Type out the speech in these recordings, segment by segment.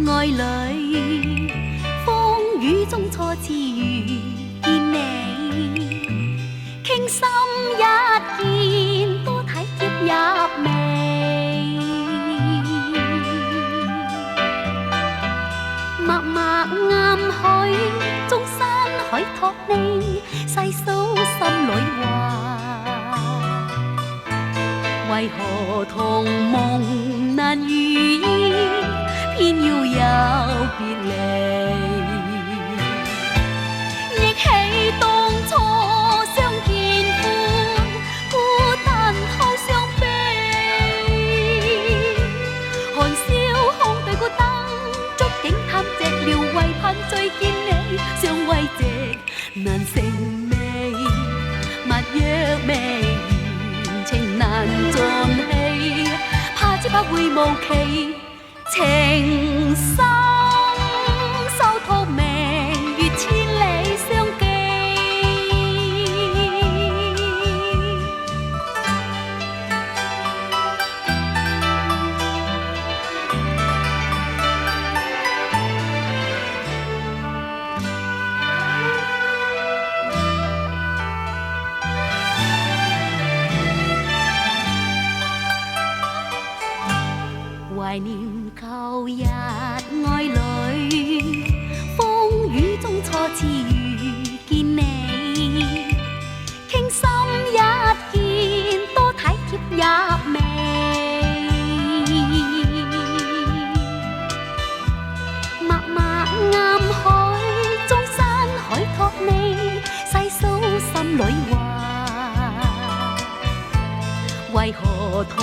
愛侶，風雨中初次遇見你，傾心一見多體貼入微，默默暗許終身許託你，細數心裏話，為何同夢難如意，偏要有別離，憶起當初相見歡，孤單偷傷悲，寒宵空對孤燈，觸景探寂寥，為盼再見你，相慰藉難成美，蜜約未完，情難盡棄，怕只怕會無期。情深收託明月千里相寄，懷念舊日愛侶，風雨中初次遇見你，傾心一見多體貼入微，默默暗許終身許託你，細數心裏話，為何同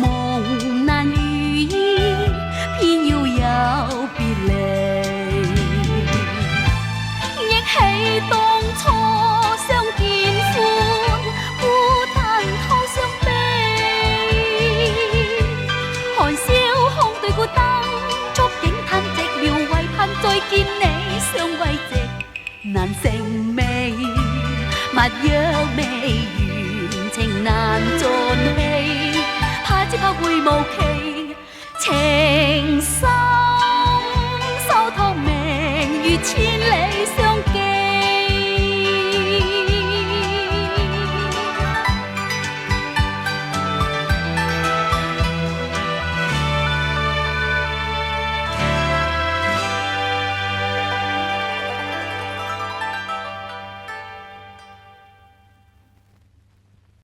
夢難如意，偏要有別離，憶起當初相見歡，孤單偷傷悲，寒宵空對孤燈，觸景探寂寥，為盼再見你，相慰藉難成美，蜜約未完，情難盡棄，怕只怕會無期。情深收託明月千